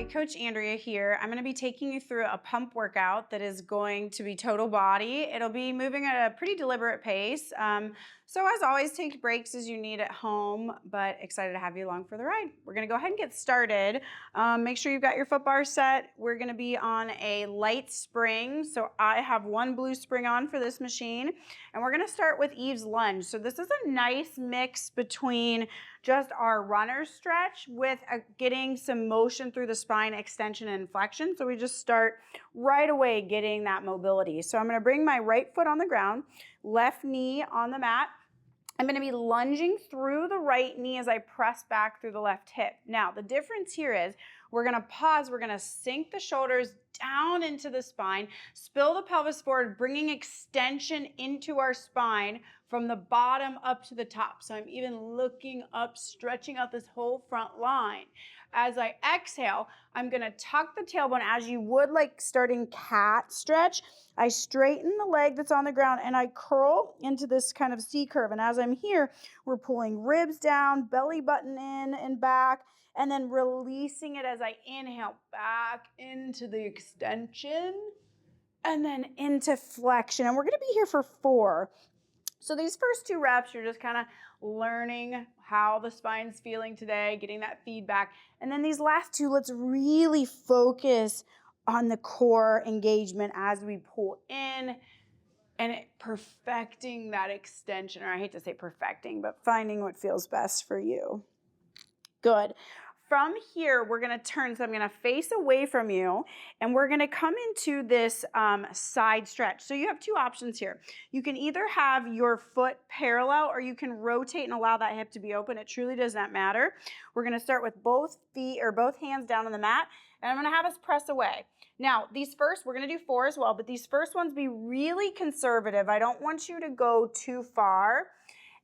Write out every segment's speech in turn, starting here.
Coach Andrea here. I'm going to be taking you through a pump workout that is going to be total body. It'll be moving at a pretty deliberate pace. So as always, take breaks as you need at home, but excited to have you along for the ride. We're going to go ahead and get started. Make sure you've got your foot bar set. We're going to be on a light spring. So I have one blue spring on for this machine, and we're going to start with Eve's lunge. So this is a nice mix between just our runner stretch with getting some motion through the spine, extension and flexion. So we just start right away getting that mobility. So I'm going to bring my right foot on the ground, left knee on the mat. I'm going to be lunging through the right knee as I press back through the left hip. Now, the difference here is we're going to pause. We're going to sink the shoulders down into the spine, spill the pelvis forward, bringing extension into our spine from the bottom up to the top. So I'm even looking up, stretching out this whole front line. As I exhale, I'm going to tuck the tailbone as you would like starting cat stretch. I straighten the leg that's on the ground and I curl into this kind of C curve. And as I'm here, we're pulling ribs down, belly button in and back, and then releasing it as I inhale back into the extension and then into flexion. And we're going to be here for 4. So these first 2 reps, you're just kind of learning how the spine's feeling today, getting that feedback. And then these last 2, let's really focus on the core engagement as we pull in and perfecting that extension, or I hate to say perfecting, but finding what feels best for you. Good. From here, we're going to turn, so I'm going to face away from you, and we're going to come into this side stretch. So you have 2 options here. You can either have your foot parallel, or you can rotate and allow that hip to be open. It truly does not matter. We're going to start with both feet or both hands down on the mat, and I'm going to have us press away. Now, these first, we're going to do 4 as well, but these first ones be really conservative. I don't want you to go too far.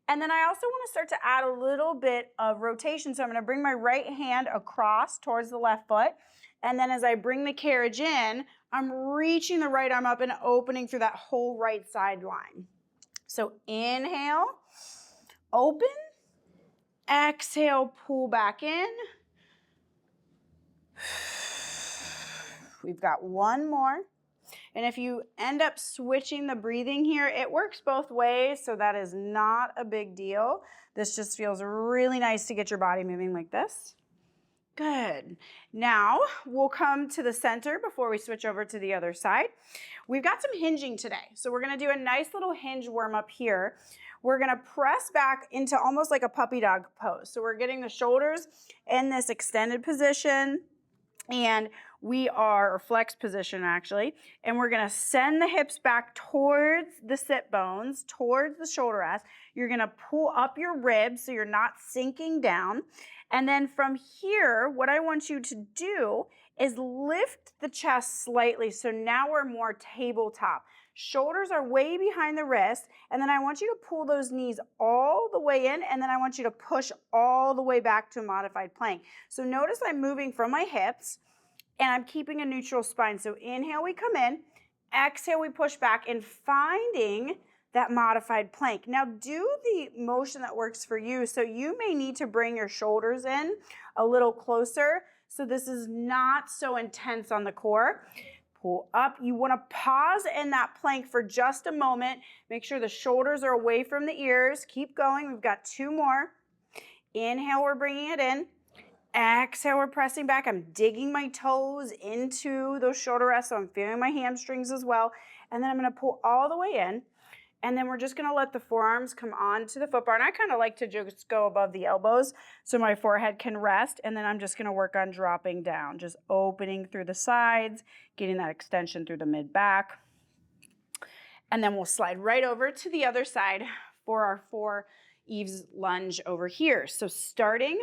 And then I also want to start to add a little bit of rotation. So I'm going to bring my right hand across towards the left foot. And then as I bring the carriage in, I'm reaching the right arm up and opening through that whole right sideline. So inhale, open, exhale, pull back in. We've got 1 more. And if you end up switching the breathing here, it works both ways, so that is not a big deal. This just feels really nice to get your body moving like this. Good. Now we'll come to the center before we switch over to the other side. We've got some hinging today, so we're going to do a nice little hinge warm up here. We're going to press back into almost like a puppy dog pose. So we're getting the shoulders in this extended position, and we are, or flex position actually, and we're going to send the hips back towards the sit bones, towards the shoulder rest. You're going to pull up your ribs so you're not sinking down. And then from here, what I want you to do is lift the chest slightly. So now we're more tabletop. Shoulders are way behind the wrist, and then I want you to pull those knees all the way in, and then I want you to push all the way back to a modified plank. So notice I'm moving from my hips, and I'm keeping a neutral spine. So inhale, we come in. Exhale, we push back, and finding that modified plank. Now do the motion that works for you. So you may need to bring your shoulders in a little closer. So this is not so intense on the core. Pull up. You want to pause in that plank for just a moment. Make sure the shoulders are away from the ears. Keep going. We've got 2 more. Inhale, we're bringing it in. Exhale, we're pressing back. I'm digging my toes into those shoulder rests, so I'm feeling my hamstrings as well. And then I'm going to pull all the way in. And then we're just going to let the forearms come onto the foot bar. And I kind of like to just go above the elbows so my forehead can rest. And then I'm just going to work on dropping down, just opening through the sides, getting that extension through the mid-back. And then we'll slide right over to the other side for our 4 Eve's lunge over here. So starting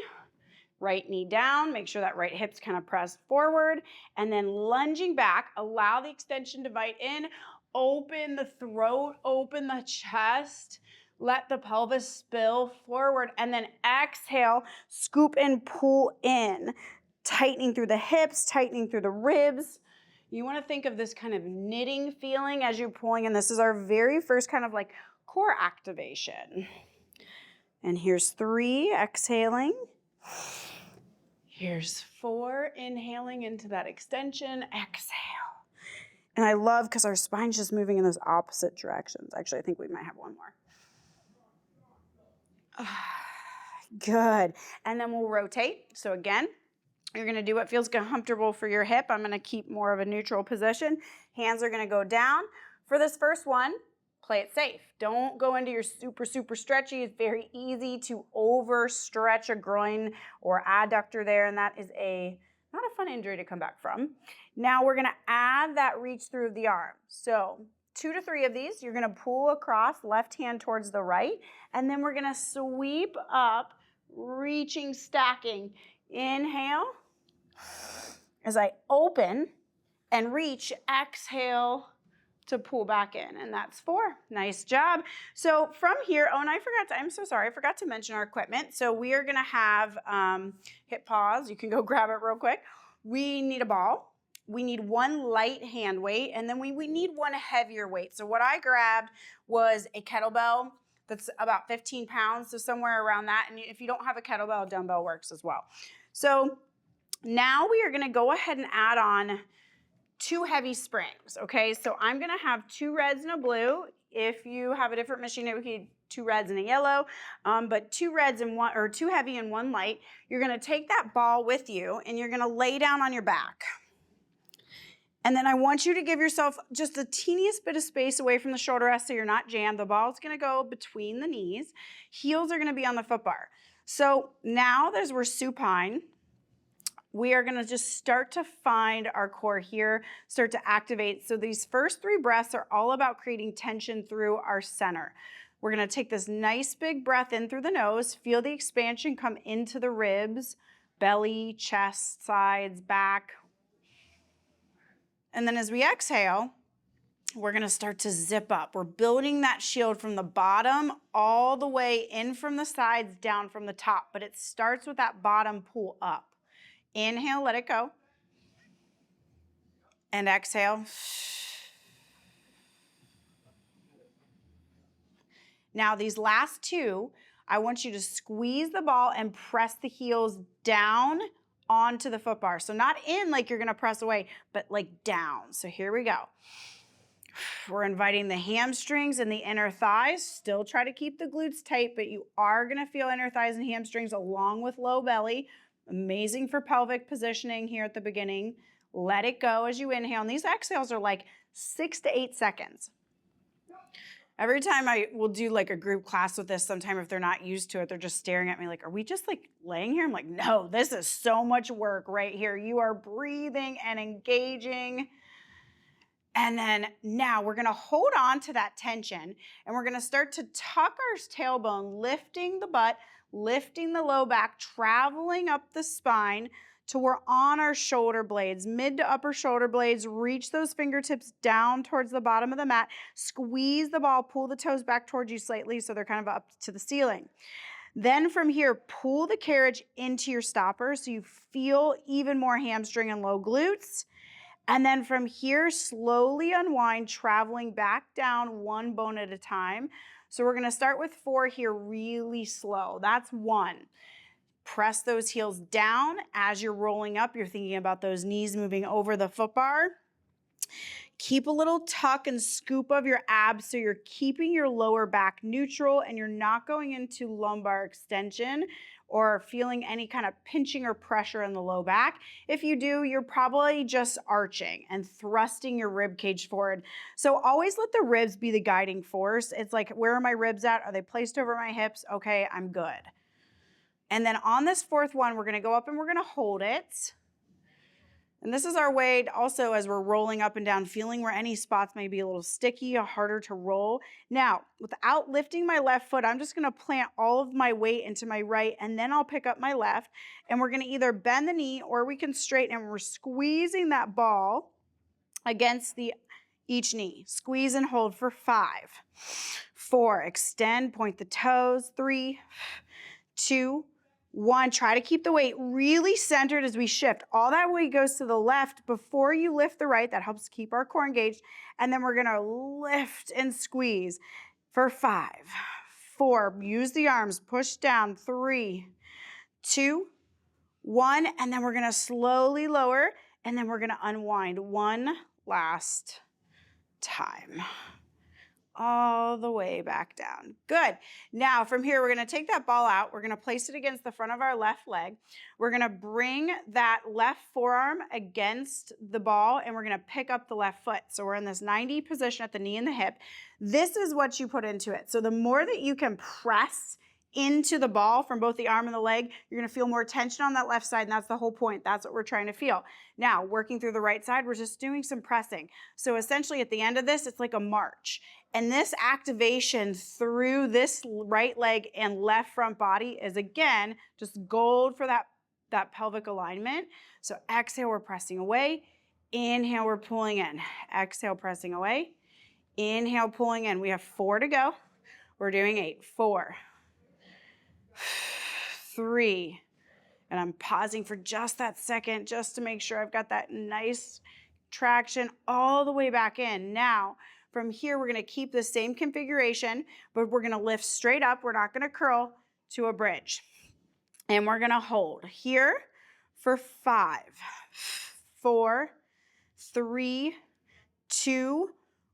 right knee down, make sure that right hip's kind of pressed forward, and then lunging back, allow the extension to bite in, open the throat, open the chest, let the pelvis spill forward, and then exhale, scoop and pull in, tightening through the hips, tightening through the ribs. You want to think of this kind of knitting feeling as you're pulling, and this is our very first kind of like core activation. And here's 3, exhaling. Here's 4, inhaling into that extension, exhale. And I love because our spine's just moving in those opposite directions. Actually, I think we might have one more. Good. And then we'll rotate. So again, you're going to do what feels comfortable for your hip. I'm going to keep more of a neutral position. Hands are going to go down. For this first one, play it safe. Don't go into your super, super stretchy. It's very easy to overstretch a groin or adductor there, and that is not a fun injury to come back from. Now we're going to add that reach through of the arm. So 2 to 3 of these, you're going to pull across, left hand towards the right, and then we're going to sweep up, reaching, stacking. Inhale as I open and reach, exhale to pull back in, and that's 4. Nice job. So from here, oh, and I'm so sorry, I forgot to mention our equipment. So we are gonna have hip pause. You can go grab it real quick. We need a ball. We need 1 light hand weight, and then we need 1 heavier weight. So what I grabbed was a kettlebell that's about 15 pounds, so somewhere around that. And if you don't have a kettlebell, a dumbbell works as well. So now we are gonna go ahead and add on 2 heavy springs, okay? So I'm gonna have 2 reds and a blue. If you have a different machine, it would be 2 reds and a yellow, but 2 reds and 1, or 2 heavy and 1 light. You're gonna take that ball with you and you're gonna lay down on your back. And then I want you to give yourself just the teeniest bit of space away from the shoulder rest so you're not jammed. The ball's gonna go between the knees. Heels are gonna be on the foot bar. So now as we're supine, we are gonna just start to find our core here, start to activate. So these first 3 breaths are all about creating tension through our center. We're gonna take this nice big breath in through the nose, feel the expansion come into the ribs, belly, chest, sides, back. And then as we exhale, we're gonna start to zip up. We're building that shield from the bottom all the way in from the sides, down from the top, but it starts with that bottom pull up. Inhale, let it go. And exhale. Now these last 2, I want you to squeeze the ball and press the heels down onto the foot bar. So not in like you're gonna press away, but like down. So here we go. We're inviting the hamstrings and the inner thighs. Still try to keep the glutes tight, but you are gonna feel inner thighs and hamstrings along with low belly. Amazing for pelvic positioning here at the beginning. Let it go as you inhale. And these exhales are like 6 to 8 seconds. Every time I will do like a group class with this, sometime if they're not used to it, they're just staring at me like, are we just like laying here? I'm like, no, this is so much work right here. You are breathing and engaging. And then now we're gonna hold on to that tension and we're gonna start to tuck our tailbone, lifting the butt, lifting the low back, traveling up the spine till we're on our shoulder blades, mid to upper shoulder blades. Reach those fingertips down towards the bottom of the mat. Squeeze the ball, pull the toes back towards you slightly so they're kind of up to the ceiling. Then from here, pull the carriage into your stopper so you feel even more hamstring and low glutes. And then from here, slowly unwind, traveling back down 1 bone at a time. So we're gonna start with 4 here really slow. That's 1. Press those heels down. As you're rolling up, you're thinking about those knees moving over the foot bar. Keep a little tuck and scoop of your abs so you're keeping your lower back neutral and you're not going into lumbar extension or feeling any kind of pinching or pressure in the low back. If you do, you're probably just arching and thrusting your rib cage forward. So always let the ribs be the guiding force. It's like, where are my ribs at? Are they placed over my hips? Okay, I'm good. And then on this 4th one, we're gonna go up and we're gonna hold it. And this is our way also as we're rolling up and down, feeling where any spots may be a little sticky or harder to roll. Now, without lifting my left foot, I'm just gonna plant all of my weight into my right and then I'll pick up my left and we're gonna either bend the knee or we can straighten and we're squeezing that ball against each knee. Squeeze and hold for 5, 4, extend, point the toes, 3, 2, 1, try to keep the weight really centered as we shift. All that weight goes to the left before you lift the right. That helps keep our core engaged. And then we're gonna lift and squeeze for 5, 4, use the arms, push down, 3, 2, 1, and then we're gonna slowly lower, and then we're gonna unwind one last time. All the way back down. Good. Now from here, we're gonna take that ball out. We're gonna place it against the front of our left leg. We're gonna bring that left forearm against the ball, and we're gonna pick up the left foot. So we're in this 90 position at the knee and the hip. This is what you put into it. So the more that you can press into the ball from both the arm and the leg, you're gonna feel more tension on that left side, and that's the whole point. That's what we're trying to feel. Now, working through the right side, we're just doing some pressing. So essentially at the end of this, it's like a march. And this activation through this right leg and left front body is, again, just gold for that pelvic alignment. So exhale, we're pressing away. Inhale, we're pulling in. Exhale, pressing away. Inhale, pulling in. We have 4 to go. We're doing 8. 4, 3, and I'm pausing for just that second just to make sure I've got that nice traction all the way back in. Now, from here, we're gonna keep the same configuration, but we're gonna lift straight up. We're not gonna curl to a bridge. And we're gonna hold here for 5, 4, 3, 2,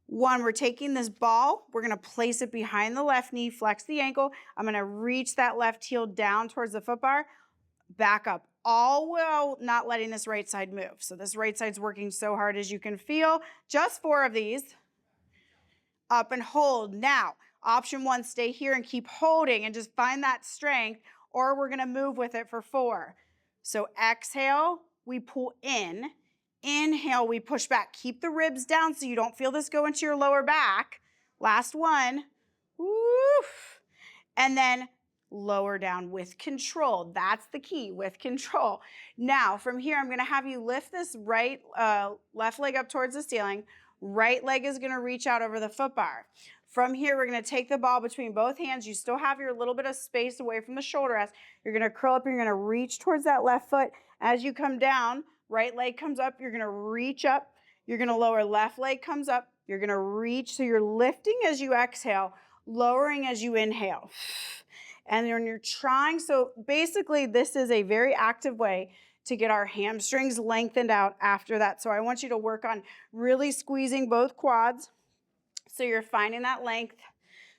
1. We're taking this ball, we're gonna place it behind the left knee, flex the ankle. I'm gonna reach that left heel down towards the foot bar, back up, all while not letting this right side move. So this right side's working so hard as you can feel. Just 4 of these. Up and hold. Now, option 1, stay here and keep holding and just find that strength, or we're gonna move with it for 4. So exhale, we pull in. Inhale, we push back. Keep the ribs down so you don't feel this go into your lower back. Last one. Woof. And then lower down with control. That's the key, with control. Now, from here, I'm gonna have you lift this left leg up towards the ceiling. Right leg is gonna reach out over the foot bar. From here, we're gonna take the ball between both hands. You still have your little bit of space away from the shoulder rest. You're gonna curl up, you're gonna reach towards that left foot. As you come down, right leg comes up, you're gonna reach up. You're gonna lower, left leg comes up. You're gonna reach, so you're lifting as you exhale, lowering as you inhale. And when you're trying, so basically this is a very active way to get our hamstrings lengthened out after that. So I want you to work on really squeezing both quads. So you're finding that length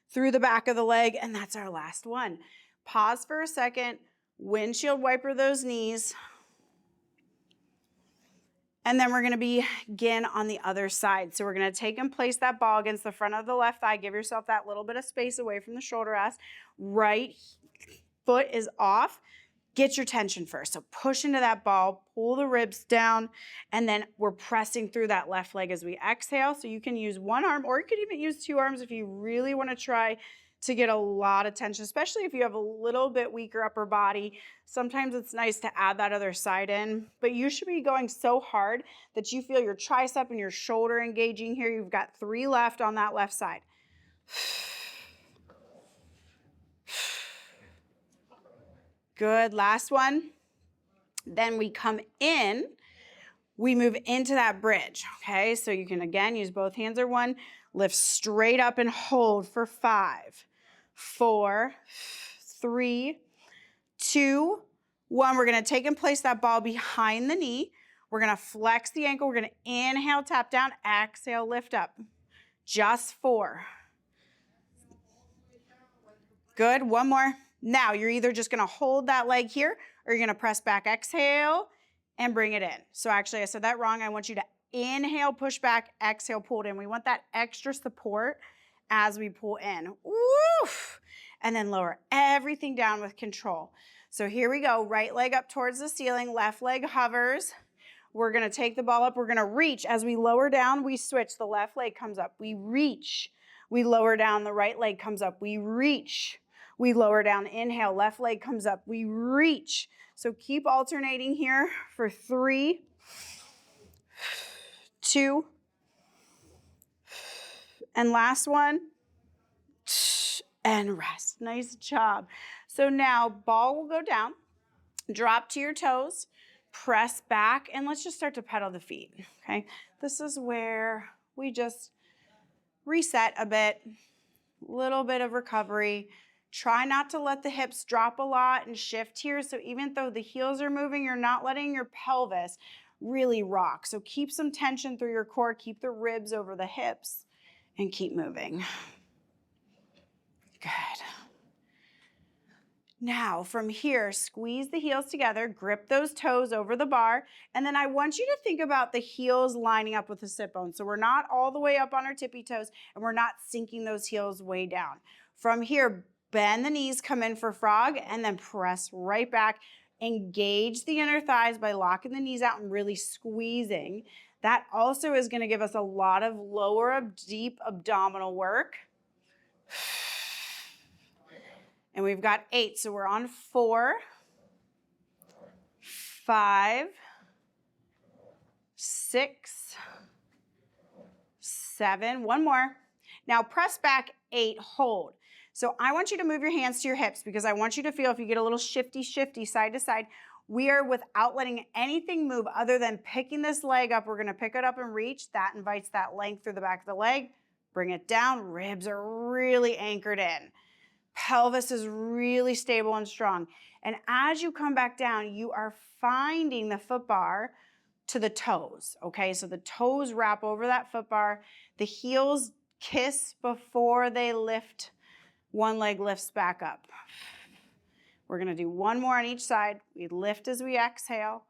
through the back of the leg, and that's our last one. Pause for a second, windshield wiper those knees. And then we're gonna begin on the other side. So we're gonna take and place that ball against the front of the left thigh. Give yourself that little bit of space away from the shoulder rest. Right foot is off. Get your tension first. So push into that ball, pull the ribs down, and then we're pressing through that left leg as we exhale. So you can use one arm, or you could even use 2 arms if you really want to try to get a lot of tension, especially if you have a little bit weaker upper body. Sometimes it's nice to add that other side in, but you should be going so hard that you feel your tricep and your shoulder engaging here. You've got 3 left on that left side. Good, last one. Then we come in, we move into that bridge, okay? So you can, again, use both hands or one, lift straight up and hold for 5, 4, 3, 2, 1. We're gonna take and place that ball behind the knee. We're gonna flex the ankle. We're gonna inhale, tap down, exhale, lift up. Just 4. Good, one more. Now, you're either just gonna hold that leg here, or you're gonna press back, exhale, and bring it in. So actually, I said that wrong. I want you to inhale, push back, exhale, pull it in. We want that extra support as we pull in. Woof! And then lower everything down with control. So here we go, right leg up towards the ceiling, left leg hovers. We're gonna take the ball up, we're gonna reach. As we lower down, we switch. The left leg comes up, we reach. We lower down, the right leg comes up, we reach. We lower down, inhale, left leg comes up, we reach. So keep alternating here for 3, 2, and last one, and rest. Nice job. So now ball will go down, drop to your toes, press back, and let's just start to pedal the feet, okay? This is where we just reset a bit, little bit of recovery, Try not to let the hips drop a lot and shift here. So even though the heels are moving, you're not letting your pelvis really rock. So keep some tension through your core, keep the ribs over the hips, and keep moving. Good. Now from here, squeeze the heels together, grip those toes over the bar, and then I want you to think about the heels lining up with the sit bone. So we're not all the way up on our tippy toes, and we're not sinking those heels way down. From here, bend the knees, come in for frog, and then press right back. Engage the inner thighs by locking the knees out and really squeezing. That also is going to give us a lot of lower deep abdominal work. And we've got 8, so we're on 4, 5, 6, 7, one more. Now press back, 8, hold. So I want you to move your hands to your hips because I want you to feel if you get a little shifty side to side, we are without letting anything move other than picking this leg up. We're gonna pick it up and reach. That invites that length through the back of the leg. Bring it down, ribs are really anchored in. Pelvis is really stable and strong. And as you come back down, you are finding the foot bar to the toes, okay? So the toes wrap over that foot bar. The heels kiss before they lift. One leg lifts back up. We're gonna do one more on each side. We lift as we exhale,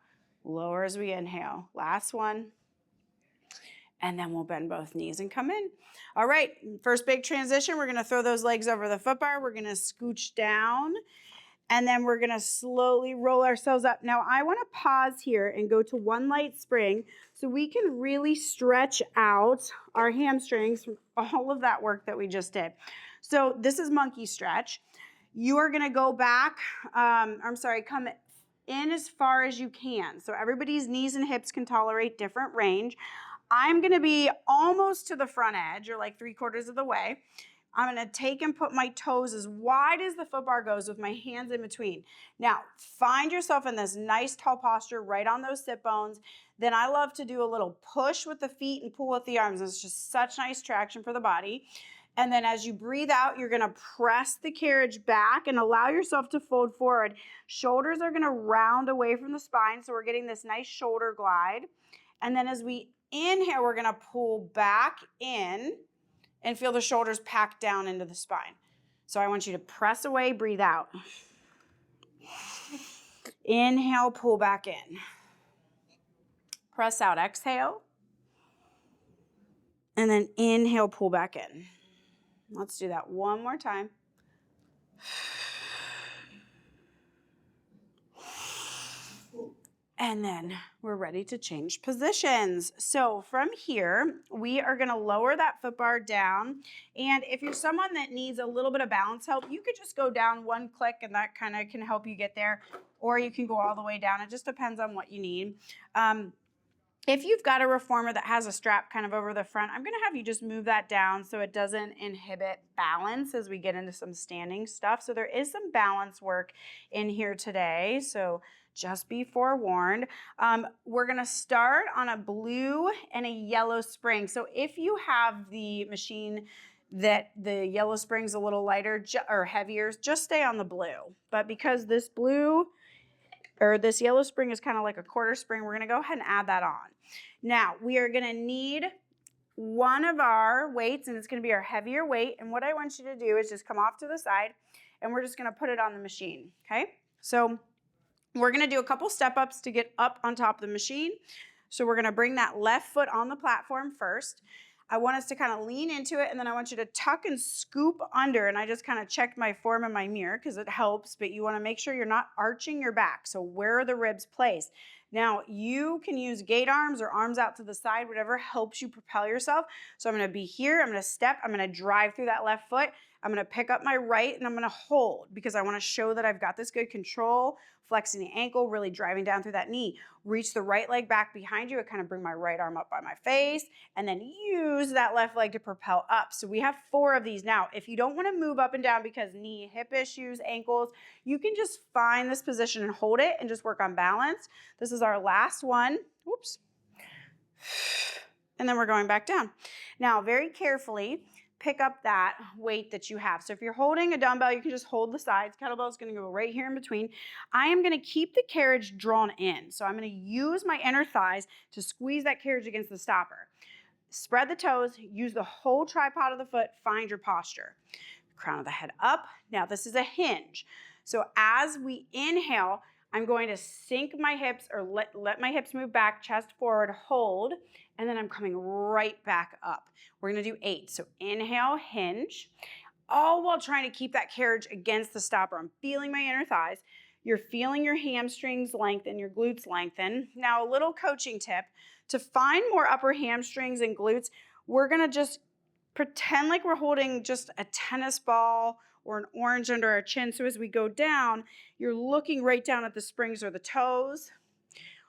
lower as we inhale. Last one. And then we'll bend both knees and come in. All right, first big transition, we're gonna throw those legs over the foot bar. We're gonna scooch down, and then we're gonna slowly roll ourselves up. Now, I wanna pause here and go to one light spring so we can really stretch out our hamstrings from all of that work that we just did. So this is monkey stretch. You are gonna go back, come in as far as you can. So everybody's knees and hips can tolerate different range. I'm gonna be almost to the front edge, or like 3/4 of the way. I'm gonna take and put my toes as wide as the foot bar goes with my hands in between. Now, find yourself in this nice tall posture right on those sit bones. Then I love to do a little push with the feet and pull with the arms. It's just such nice traction for the body. And then as you breathe out, you're gonna press the carriage back and allow yourself to fold forward. Shoulders are gonna round away from the spine, so we're getting this nice shoulder glide. And then as we inhale, we're gonna pull back in and feel the shoulders pack down into the spine. So I want you to press away, breathe out. Inhale, pull back in. Press out, exhale. And then inhale, pull back in. Let's do that one more time. And then we're ready to change positions. So from here, we are gonna lower that foot bar down. And if you're someone that needs a little bit of balance help, you could just go down one click and that kind of can help you get there. Or you can go all the way down. It just depends on what you need. If you've got a reformer that has a strap kind of over the front, I'm gonna have you just move that down so it doesn't inhibit balance as we get into some standing stuff. So there is some balance work in here today. So just be forewarned. We're gonna start on a blue and a yellow spring. So if you have the machine that the yellow spring's a little lighter or heavier, just stay on the blue. But because this yellow spring is kind of like a quarter spring, we're gonna go ahead and add that on. Now, we are gonna need one of our weights, and it's gonna be our heavier weight. And what I want you to do is just come off to the side, and we're just gonna put it on the machine, okay? So we're gonna do a couple step ups to get up on top of the machine. So we're gonna bring that left foot on the platform first. I want us to kind of lean into it, and then I want you to tuck and scoop under, and I just kind of checked my form in my mirror because it helps, but you want to make sure you're not arching your back. So where are the ribs placed? Now, you can use gate arms or arms out to the side, whatever helps you propel yourself. So I'm going to be here, I'm going to step, I'm going to drive through that left foot, I'm going to pick up my right, and I'm going to hold because I want to show that I've got this good control, flexing the ankle, really driving down through that knee. Reach the right leg back behind you. I kind of bring my right arm up by my face, and then use that left leg to propel up. So we have 4 of these. Now, if you don't want to move up and down because knee, hip issues, ankles, you can just find this position and hold it and just work on balance. This is our last one. Whoops. And then we're going back down. Now, very carefully, pick up that weight that you have. So if you're holding a dumbbell, you can just hold the sides. Kettlebell is going to go right here in between. I am going to keep the carriage drawn in. So I'm going to use my inner thighs to squeeze that carriage against the stopper. Spread the toes, use the whole tripod of the foot, find your posture. Crown of the head up. Now this is a hinge. So as we inhale, I'm going to sink my hips or let my hips move back, chest forward, hold, and then I'm coming right back up. We're gonna do 8. So inhale, hinge, all while trying to keep that carriage against the stopper. I'm feeling my inner thighs. You're feeling your hamstrings lengthen, your glutes lengthen. Now a little coaching tip, to find more upper hamstrings and glutes, we're gonna just pretend like we're holding just a tennis ball or an orange under our chin. So as we go down, you're looking right down at the springs or the toes.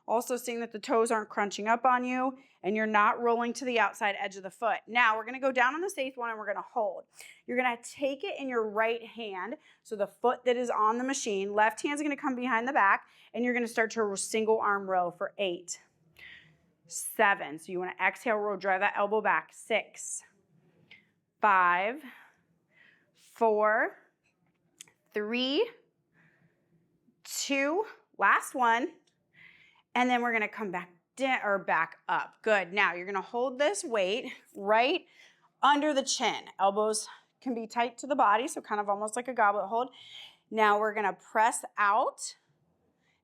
Also seeing that the toes aren't crunching up on you and you're not rolling to the outside edge of the foot. Now we're gonna go down on this 8th one and we're gonna hold. You're gonna take it in your right hand, so the foot that is on the machine, left hand's gonna come behind the back, and you're gonna start to single arm row for 8, 7. So you wanna exhale, roll, drive that elbow back. 6, 5, 4, 3, 2, last one, and then we're gonna come back down or back up. Good. Now you're gonna hold this weight right under the chin. Elbows can be tight to the body, so kind of almost like a goblet hold. Now we're gonna press out.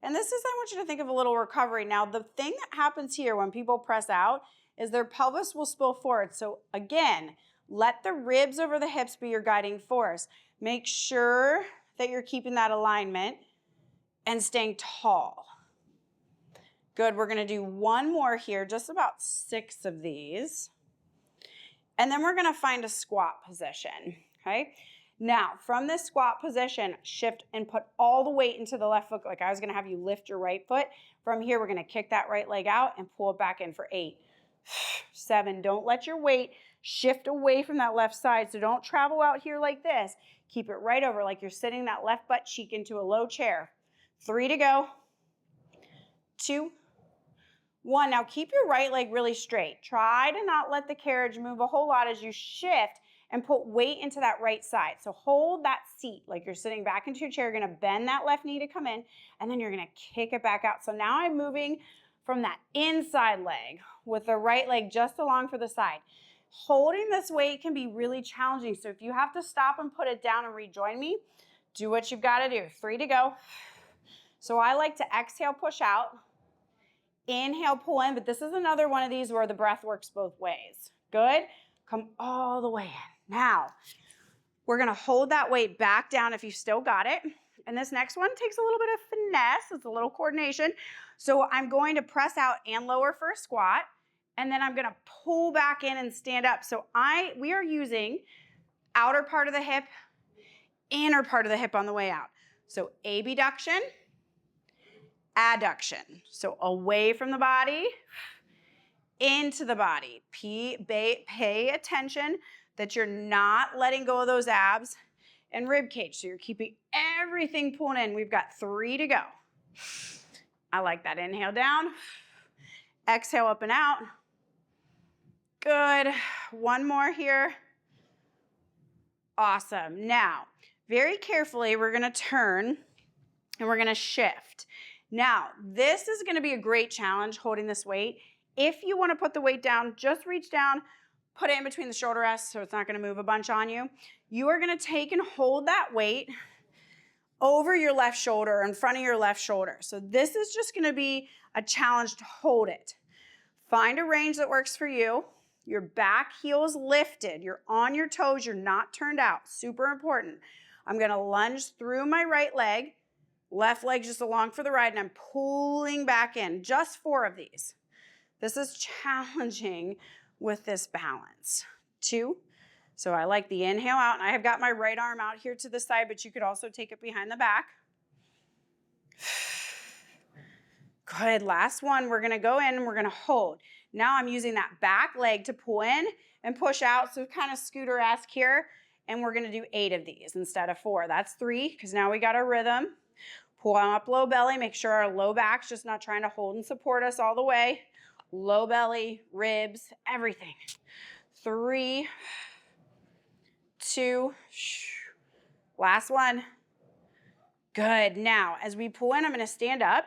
And this is, I want you to think of a little recovery. Now the thing that happens here when people press out is their pelvis will spill forward. So again, let the ribs over the hips be your guiding force. Make sure that you're keeping that alignment and staying tall. Good, we're gonna do one more here, just about 6 of these. And then we're gonna find a squat position, okay? Now, from this squat position, shift and put all the weight into the left foot, like I was gonna have you lift your right foot. From here, we're gonna kick that right leg out and pull it back in for 8, 7. Don't let your weight shift away from that left side, so don't travel out here like this. Keep it right over like you're sitting that left butt cheek into a low chair. 3 to go, 2, 1. Now keep your right leg really straight. Try to not let the carriage move a whole lot as you shift and put weight into that right side. So hold that seat like you're sitting back into your chair. You're gonna bend that left knee to come in, and then you're gonna kick it back out. So now I'm moving from that inside leg with the right leg just along for the side. Holding this weight can be really challenging. So if you have to stop and put it down and rejoin me, do what you've gotta do. 3 to go. So I like to exhale, push out. Inhale, pull in, but this is another one of these where the breath works both ways. Good. Come all the way in. Now, we're gonna hold that weight back down if you still got it. And this next one takes a little bit of finesse. It's a little coordination. So I'm going to press out and lower for a squat, and then I'm gonna pull back in and stand up. So we are using outer part of the hip, inner part of the hip on the way out. So abduction, adduction. So away from the body, into the body. Pay attention that you're not letting go of those abs and rib cage. So you're keeping everything pulled in. We've got 3 to go. I like that. Inhale down. Exhale up and out. Good. One more here. Awesome. Now, very carefully, we're gonna turn and we're gonna shift. Now, this is gonna be a great challenge holding this weight. If you wanna put the weight down, just reach down, put it in between the shoulder rests so it's not gonna move a bunch on you. You are gonna take and hold that weight over your left shoulder, in front of your left shoulder. So this is just gonna be a challenge to hold it. Find a range that works for you. Your back heel is lifted. You're on your toes, you're not turned out. Super important. I'm gonna lunge through my right leg, left leg just along for the ride, and I'm pulling back in. Just 4 of these. This is challenging with this balance. 2. So I like the inhale out, and I have got my right arm out here to the side, but you could also take it behind the back. Good, last one. We're gonna go in and we're gonna hold. Now I'm using that back leg to pull in and push out, so kind of scooter-esque here, and we're gonna do 8 of these instead of 4. That's 3, because now we got our rhythm. Pull up low belly, make sure our low back's just not trying to hold and support us all the way. Low belly, ribs, everything. 3, 2. Last one. Good. Now, as we pull in, I'm going to stand up,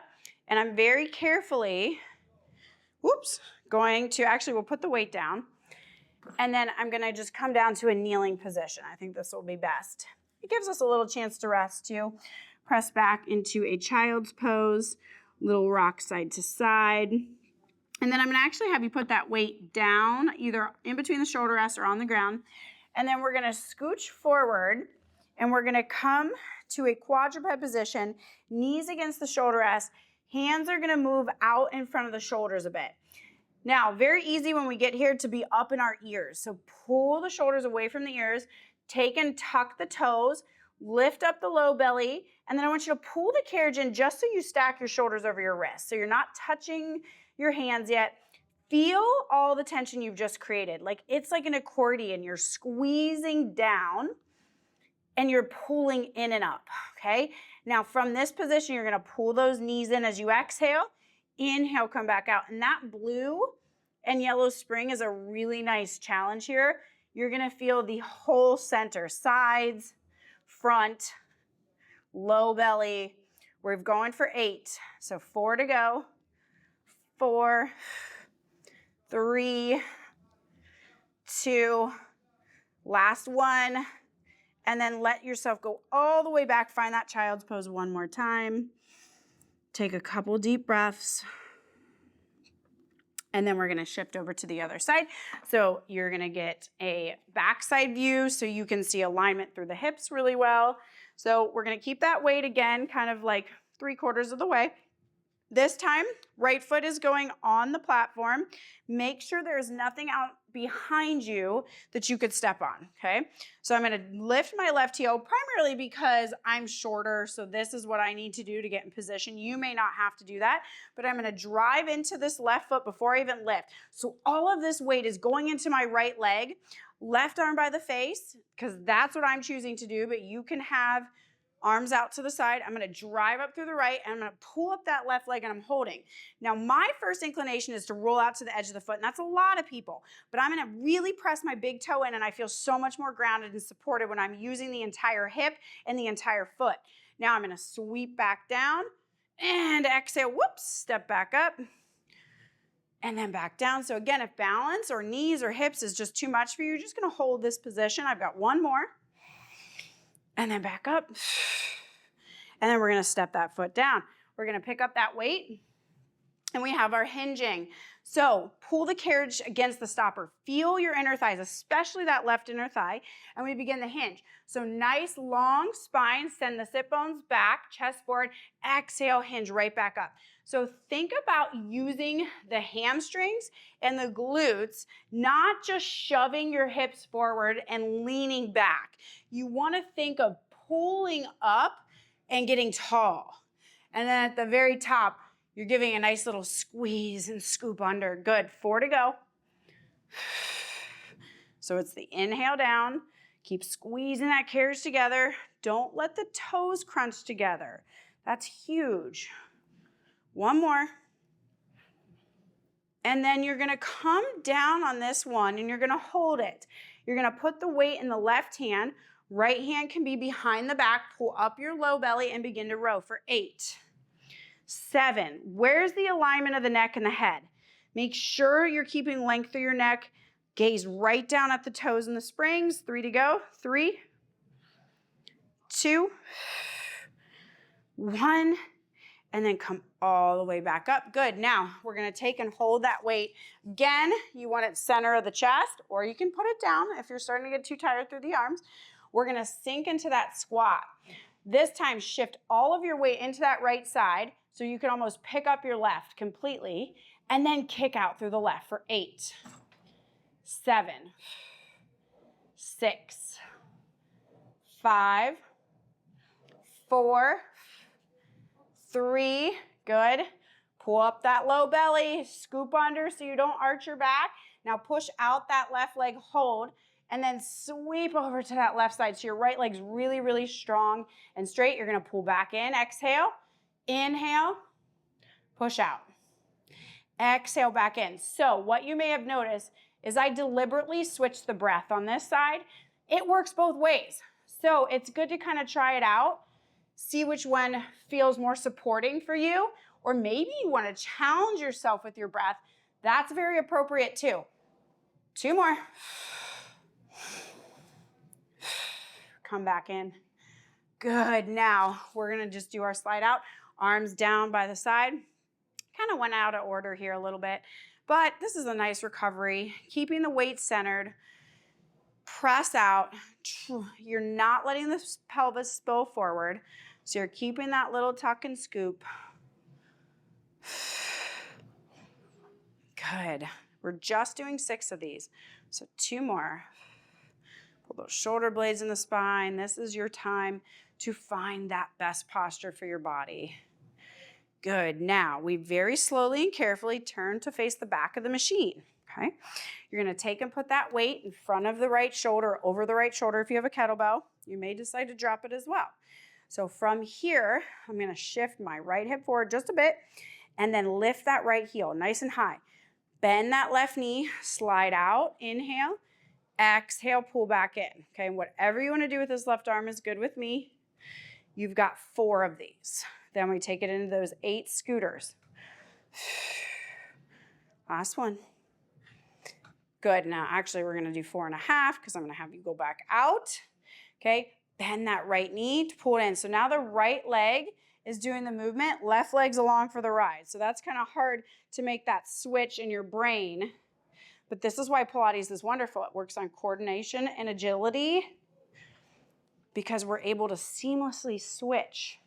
and I'm very carefully, going to, actually, we'll put the weight down, and then I'm going to just come down to a kneeling position. I think this will be best. It gives us a little chance to rest, too. Press back into a child's pose, little rock side to side. And then I'm going to actually have you put that weight down, either in between the shoulder rests or on the ground. And then we're going to scooch forward, and we're going to come to a quadruped position, knees against the shoulder rest. Hands are going to move out in front of the shoulders a bit. Now, very easy when we get here to be up in our ears. So pull the shoulders away from the ears, take and tuck the toes, lift up the low belly, and then I want you to pull the carriage in just so you stack your shoulders over your wrists. So you're not touching your hands yet. Feel all the tension you've just created. Like it's like an accordion. You're squeezing down and you're pulling in and up, okay? Now from this position, you're gonna pull those knees in as you exhale. Inhale, come back out. And that blue and yellow spring is a really nice challenge here. You're gonna feel the whole center, sides, front, low belly. We're going for 8. So 4 to go. 4, 3, 2, last one. And then let yourself go all the way back. Find that child's pose one more time. Take a couple deep breaths. And then we're going to shift over to the other side. So you're going to get a backside view so you can see alignment through the hips really well. So we're going to keep that weight again, kind of like 3/4 of the way. This time, right foot is going on the platform. Make sure there's nothing out behind you that you could step on, okay? So I'm gonna lift my left heel primarily because I'm shorter, so this is what I need to do to get in position. You may not have to do that, but I'm gonna drive into this left foot before I even lift. So all of this weight is going into my right leg, left arm by the face, because that's what I'm choosing to do, but you can have arms out to the side. I'm going to drive up through the right, and I'm going to pull up that left leg, and I'm holding. Now, my first inclination is to roll out to the edge of the foot, and that's a lot of people. But I'm going to really press my big toe in, and I feel so much more grounded and supported when I'm using the entire hip and the entire foot. Now, I'm going to sweep back down and exhale. Whoops, step back up. And then back down. So again, if balance or knees or hips is just too much for you, you're just going to hold this position. I've got one more. And then back up. And then we're going to step that foot down. We're going to pick up that weight. And we have our hinging. So pull the carriage against the stopper. Feel your inner thighs, especially that left inner thigh. And we begin the hinge. So nice long spine. Send the sit bones back, chest forward. Exhale, hinge right back up. So think about using the hamstrings and the glutes, not just shoving your hips forward and leaning back. You want to think of pulling up and getting tall. And then at the very top, you're giving a nice little squeeze and scoop under. Good. 4 to go. So it's the inhale down. Keep squeezing that carriage together. Don't let the toes crunch together. That's huge. One more. And then you're going to come down on this one and you're going to hold it. You're going to put the weight in the left hand. Right hand can be behind the back. Pull up your low belly and begin to row for 8, 7. Where's the alignment of the neck and the head? Make sure you're keeping length through your neck. Gaze right down at the toes and the springs. 3 to go. 3, 2, 1. And then come all the way back up. Good. Now, we're going to take and hold that weight. Again, you want it center of the chest, or you can put it down if you're starting to get too tired through the arms. We're going to sink into that squat. This time, shift all of your weight into that right side so you can almost pick up your left completely, and then kick out through the left for 8, 7, 6, 5, 4, 3, good. Pull up that low belly, scoop under so you don't arch your back. Now push out that left leg, hold, and then sweep over to that left side so your right leg's really, really strong and straight. You're gonna pull back in, exhale, inhale, push out. Exhale back in. So what you may have noticed is I deliberately switched the breath on this side. It works both ways. So it's good to kind of try it out, see which one feels more supporting for you, or maybe you want to challenge yourself with your breath. That's very appropriate too. 2 more. Come back in. Good. Now we're going to just do our slide out. Arms down by the side. Kind of went out of order here a little bit, but this is a nice recovery. Keeping the weight centered. Press out. You're not letting the pelvis spill forward. So you're keeping that little tuck and scoop. Good. We're just doing 6 of these. So 2 more. Pull those shoulder blades in the spine. This is your time to find that best posture for your body. Good. Now, we very slowly and carefully turn to face the back of the machine. Okay? You're going to take and put that weight in front of the right shoulder, over the right shoulder if you have a kettlebell. You may decide to drop it as well. So from here, I'm going to shift my right hip forward just a bit and then lift that right heel nice and high. Bend that left knee, slide out, inhale, exhale, pull back in. Okay, whatever you want to do with this left arm is good with me. You've got 4 of these. Then we take it into those 8 scooters. Last one. Good. Now, actually, we're going to do 4.5 because I'm going to have you go back out. Okay, bend that right knee to pull it in. So now the right leg is doing the movement, left leg's along for the ride. So that's kind of hard to make that switch in your brain. But this is why Pilates is wonderful. It works on coordination and agility because we're able to seamlessly switch.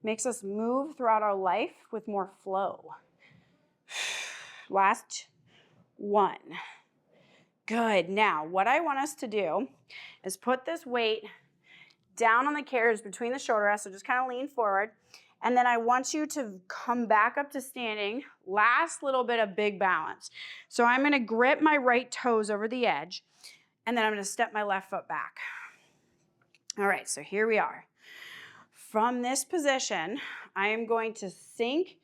Makes us move throughout our life with more flow. Last one. Good. Now, what I want us to do is put this weight down on the carriage between the shoulder rests, so just kind of lean forward. And then I want you to come back up to standing. Last little bit of big balance. So I'm going to grip my right toes over the edge, and then I'm going to step my left foot back. All right, so here we are. From this position, I am going to sink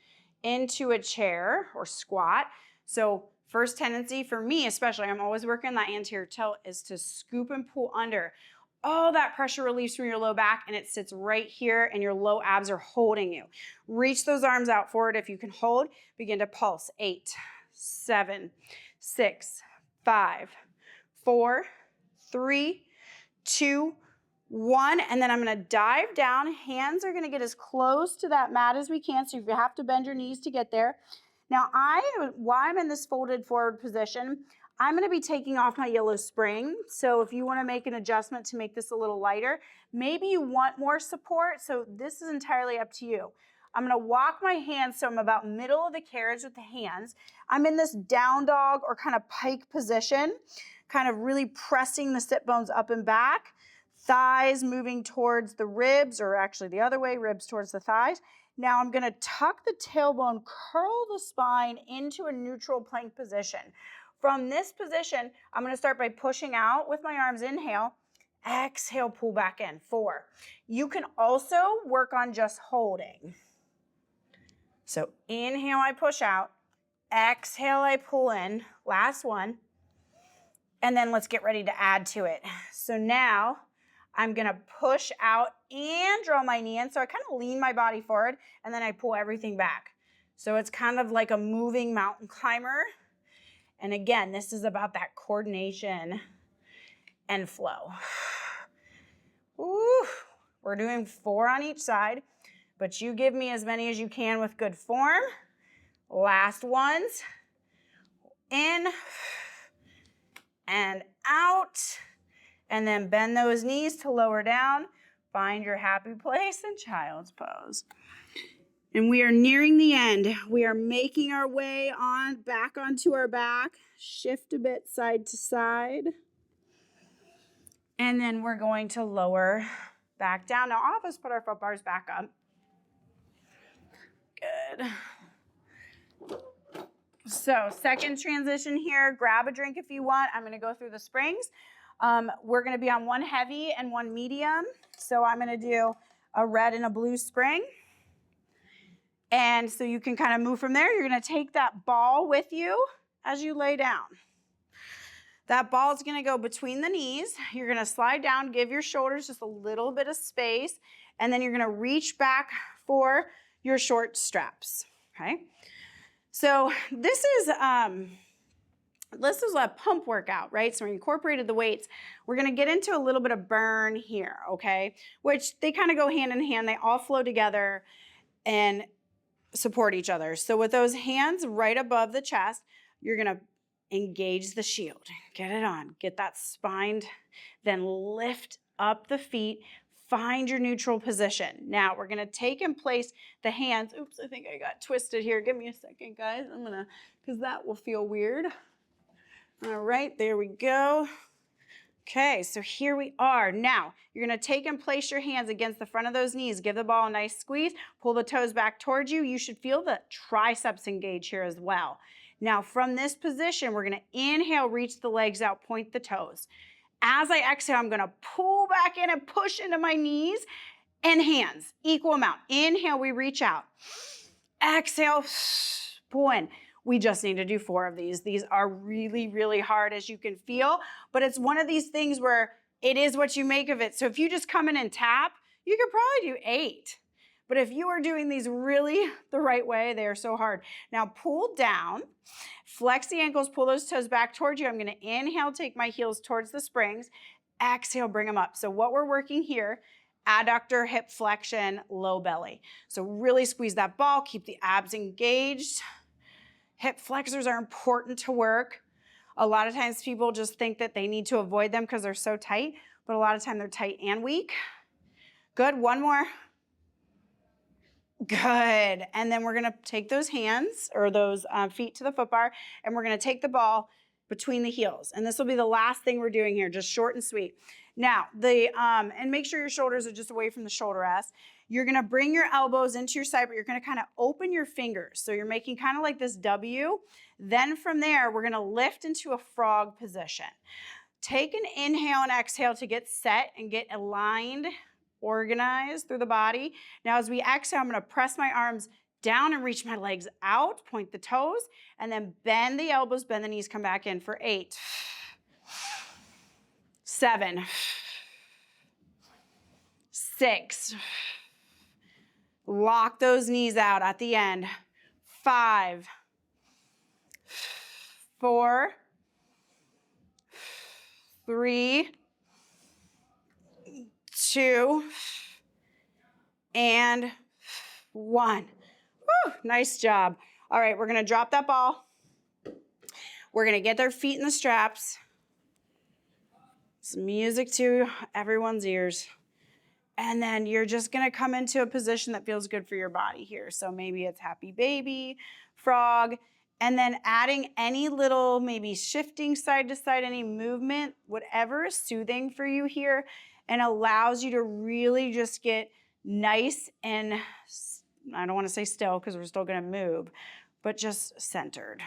into a chair or squat. So first tendency for me, especially, I'm always working that anterior tilt, is to scoop and pull under. All that pressure release from your low back and it sits right here and your low abs are holding you. Reach those arms out forward if you can hold. Begin to pulse. 8, 7, 6, 5, 4, 3, 2, 1. And then I'm going to dive down. Hands are going to get as close to that mat as we can. So if you have to bend your knees to get there. Now, while I'm in this folded forward position, I'm going to be taking off my yellow spring. So if you want to make an adjustment to make this a little lighter, maybe you want more support. So this is entirely up to you. I'm going to walk my hands so I'm about middle of the carriage with the hands. I'm in this down dog or kind of pike position, kind of really pressing the sit bones up and back. Thighs moving towards the ribs, or actually the other way, ribs towards the thighs. Now I'm going to tuck the tailbone, curl the spine into a neutral plank position. From this position, I'm going to start by pushing out with my arms. Inhale, exhale, pull back in. 4. You can also work on just holding. So inhale, I push out. Exhale, I pull in. Last one. And then let's get ready to add to it. So now I'm going to push out and draw my knee in. So I kind of lean my body forward and then I pull everything back. So it's kind of like a moving mountain climber. And again, this is about that coordination and flow. Ooh, we're doing 4 on each side, but you give me as many as you can with good form. Last ones. In and out. And then bend those knees to lower down. Find your happy place in child's pose. And we are nearing the end. We are making our way back onto our back. Shift a bit side to side. And then we're going to lower back down. Now, all of us put our foot bars back up. Good. So, second transition here. Grab a drink if you want. I'm going to go through the springs. We're going to be on one heavy and one medium. So I'm going to do a red and a blue spring. And so you can kind of move from there. You're going to take that ball with you as you lay down. That ball is gonna go between the knees. You're gonna slide down, give your shoulders just a little bit of space, and then you're gonna reach back for your short straps, okay? So this is a pump workout, right? So we incorporated the weights. We're gonna get into a little bit of burn here, okay? Which they kind of go hand in hand. They all flow together and support each other. So with those hands right above the chest, you're gonna engage the shield. Get it on, get that spine, then lift up the feet, find your neutral position. Now we're gonna take and place the hands. Oops, I think I got twisted here. Give me a second, guys. Because that will feel weird. All right, there we go. Okay, so here we are. Now, you're gonna take and place your hands against the front of those knees. Give the ball a nice squeeze. Pull the toes back towards you. You should feel the triceps engage here as well. Now, from this position, we're gonna inhale, reach the legs out, point the toes. As I exhale, I'm gonna pull back in and push into my knees and hands, equal amount. Inhale, we reach out. Exhale, pull in. We just need to do 4 of these. These are really, really hard, as you can feel, but it's one of these things where it is what you make of it. So if you just come in and tap, you could probably do 8. But if you are doing these really the right way, they are so hard. Now pull down, flex the ankles, pull those toes back towards you. I'm gonna inhale, take my heels towards the springs. Exhale, bring them up. So what we're working here, adductor, hip flexion, low belly. So really squeeze that ball, keep the abs engaged. Hip flexors are important to work. A lot of times people just think that they need to avoid them because they're so tight, but a lot of time they're tight and weak. Good, one more. Good, and then we're gonna take those hands or those feet to the foot bar, and we're gonna take the ball between the heels. And this will be the last thing we're doing here, just short and sweet. Now, and make sure your shoulders are just away from the shoulder rest. You're gonna bring your elbows into your side, but you're gonna kind of open your fingers. So you're making kind of like this W. Then from there, we're gonna lift into a frog position. Take an inhale and exhale to get set and get aligned, organized through the body. Now, as we exhale, I'm gonna press my arms down and reach my legs out, point the toes, and then bend the elbows, bend the knees, come back in for 8, 7, 6. Lock those knees out at the end. 5, 4, 3, 2, and 1. Woo, nice job. All right, we're gonna drop that ball. We're gonna get their feet in the straps. Some music to everyone's ears. And then you're just gonna come into a position that feels good for your body here. So maybe it's happy baby, frog, and then adding any little, maybe shifting side to side, any movement, whatever is soothing for you here and allows you to really just get nice and, I don't wanna say still because we're still gonna move, but just centered.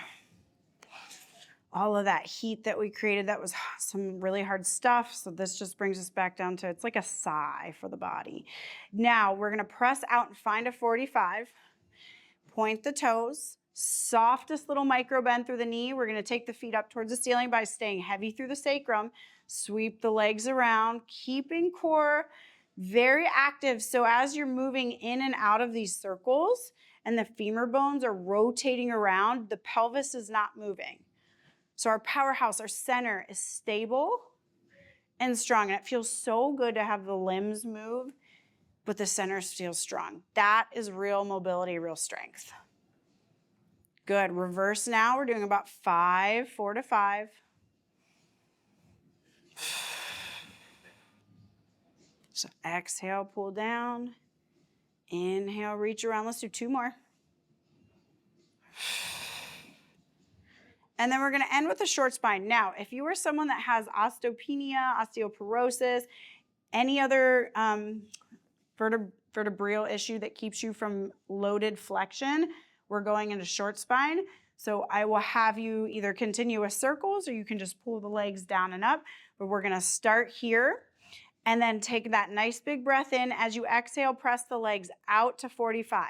All of that heat that we created, that was some really hard stuff. So this just brings us back down to, it's like a sigh for the body. Now we're gonna press out and find a 45. Point the toes, softest little micro bend through the knee. We're gonna take the feet up towards the ceiling by staying heavy through the sacrum. Sweep the legs around, keeping core very active. So as you're moving in and out of these circles and the femur bones are rotating around, the pelvis is not moving. So our powerhouse, our center is stable and strong. And it feels so good to have the limbs move, but the center feels strong. That is real mobility, real strength. Good, reverse now. We're doing about 5, 4 to 5. So exhale, pull down. Inhale, reach around. Let's do 2 more. And then we're gonna end with a short spine. Now, if you are someone that has osteopenia, osteoporosis, any other vertebral issue that keeps you from loaded flexion, we're going into short spine. So I will have you either continue with circles or you can just pull the legs down and up, but we're gonna start here and then take that nice big breath in. As you exhale, press the legs out to 45.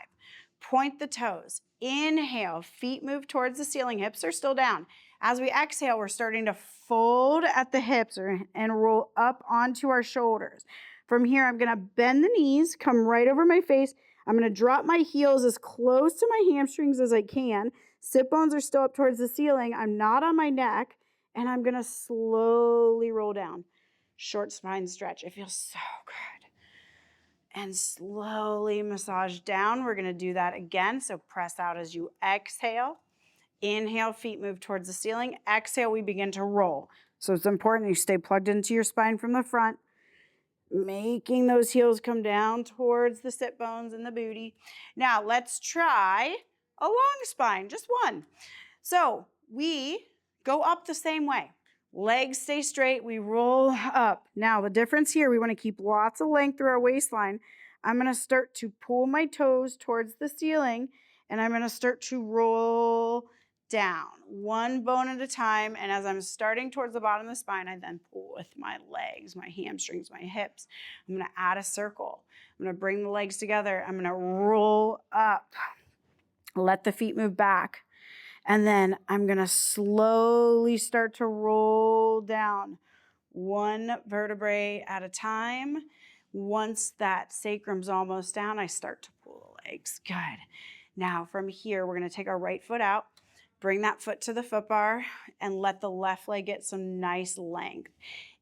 Point the toes. Inhale, feet move towards the ceiling, hips are still down. As we exhale, we're starting to fold at the hips and roll up onto our shoulders. From here, I'm gonna bend the knees, come right over my face. I'm gonna drop my heels as close to my hamstrings as I can. Sit bones are still up towards the ceiling. I'm not on my neck, and I'm gonna slowly roll down. Short spine stretch. It feels so good. And slowly massage down. We're gonna do that again. So press out as you exhale. Inhale, feet move towards the ceiling. Exhale, we begin to roll. So it's important you stay plugged into your spine from the front, making those heels come down towards the sit bones and the booty. Now let's try a long spine, just one. So we go up the same way. Legs stay straight, we roll up. Now the difference here, we want to keep lots of length through our waistline. I'm going to start to pull my toes towards the ceiling, and I'm going to start to roll down, one bone at a time. And as I'm starting towards the bottom of the spine, I then pull with my legs, my hamstrings, my hips. I'm going to add a circle. I'm going to bring the legs together. I'm going to roll up. Let the feet move back. And then I'm going to slowly start to roll down, one vertebrae at a time. Once that sacrum's almost down, I start to pull the legs. Good. Now from here, we're going to take our right foot out, bring that foot to the foot bar, and let the left leg get some nice length.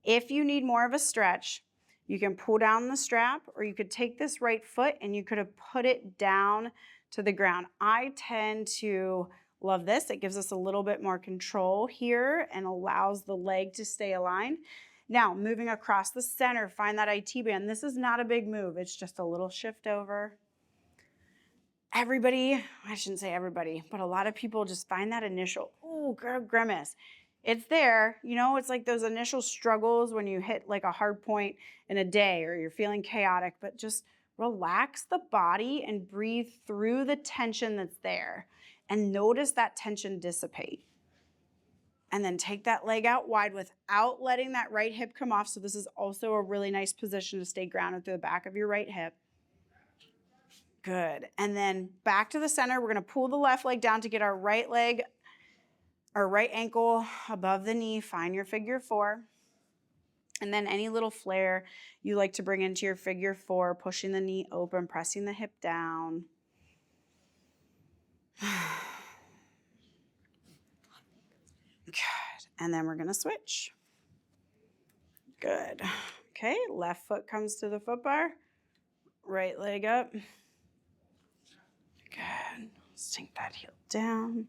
If you need more of a stretch, you can pull down the strap, or you could take this right foot and you could have put it down to the ground. I tend to love this. It gives us a little bit more control here and allows the leg to stay aligned. Now, moving across the center, find that IT band. This is not a big move. It's just a little shift over. Everybody, I shouldn't say everybody, but a lot of people just find that initial, grimace. It's there, it's like those initial struggles when you hit like a hard point in a day or you're feeling chaotic, but just relax the body and breathe through the tension that's there and notice that tension dissipate. And then take that leg out wide without letting that right hip come off. So this is also a really nice position to stay grounded through the back of your right hip. Good. And then back to the center. We're going to pull the left leg down to get our right leg, our right ankle above the knee. Find your figure four. And then any little flare you like to bring into your figure four, pushing the knee open, pressing the hip down. Good. And then we're going to switch. Good. Okay, left foot comes to the foot bar. Right leg up. Good. Sink that heel down.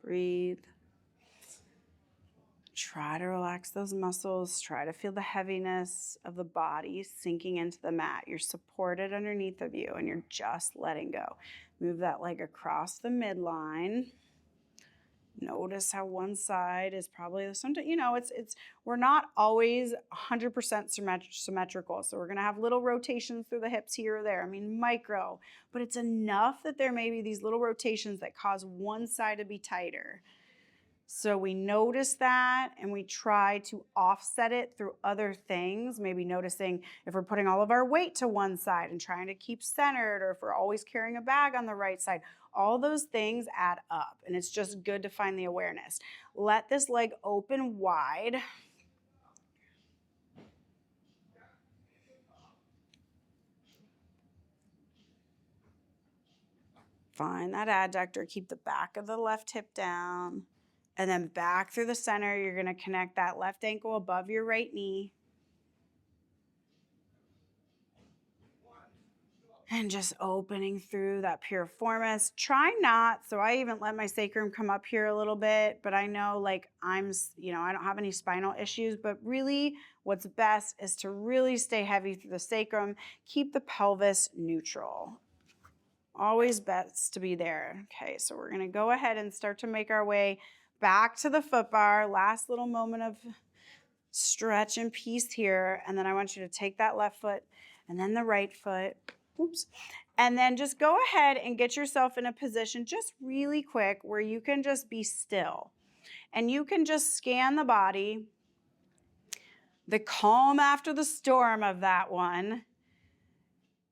Breathe. Try to relax those muscles. Try to feel the heaviness of the body sinking into the mat. You're supported underneath of you and you're just letting go. Move that leg across the midline. Notice how one side is probably sometimes, we're not always 100% symmetrical. So we're going to have little rotations through the hips here or there. Micro, but it's enough that there may be these little rotations that cause one side to be tighter. So we notice that and we try to offset it through other things, maybe noticing if we're putting all of our weight to one side and trying to keep centered, or if we're always carrying a bag on the right side. All those things add up, and it's just good to find the awareness. Let this leg open wide. Find that adductor, keep the back of the left hip down. And then back through the center, you're going to connect that left ankle above your right knee. And just opening through that piriformis. Try not, so I even let my sacrum come up here a little bit, but I know I don't have any spinal issues, but really what's best is to really stay heavy through the sacrum. Keep the pelvis neutral. Always best to be there. Okay, so we're going to go ahead and start to make our way back to the foot bar. Last little moment of stretch and peace here. And then I want you to take that left foot and then the right foot. Oops. And then just go ahead and get yourself in a position just really quick where you can just be still. And you can just scan the body, the calm after the storm of that one.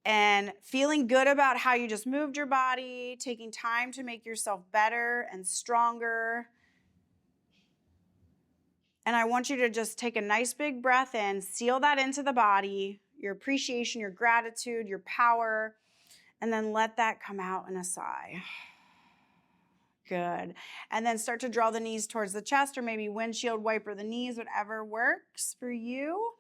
and feeling good about how you just moved your body, taking time to make yourself better and stronger. And I want you to just take a nice big breath in, seal that into the body, your appreciation, your gratitude, your power, and then let that come out in a sigh. Good. And then start to draw the knees towards the chest, or maybe windshield wiper the knees, whatever works for you.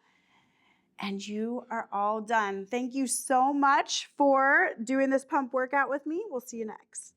And you are all done. Thank you so much for doing this pump workout with me. We'll see you next.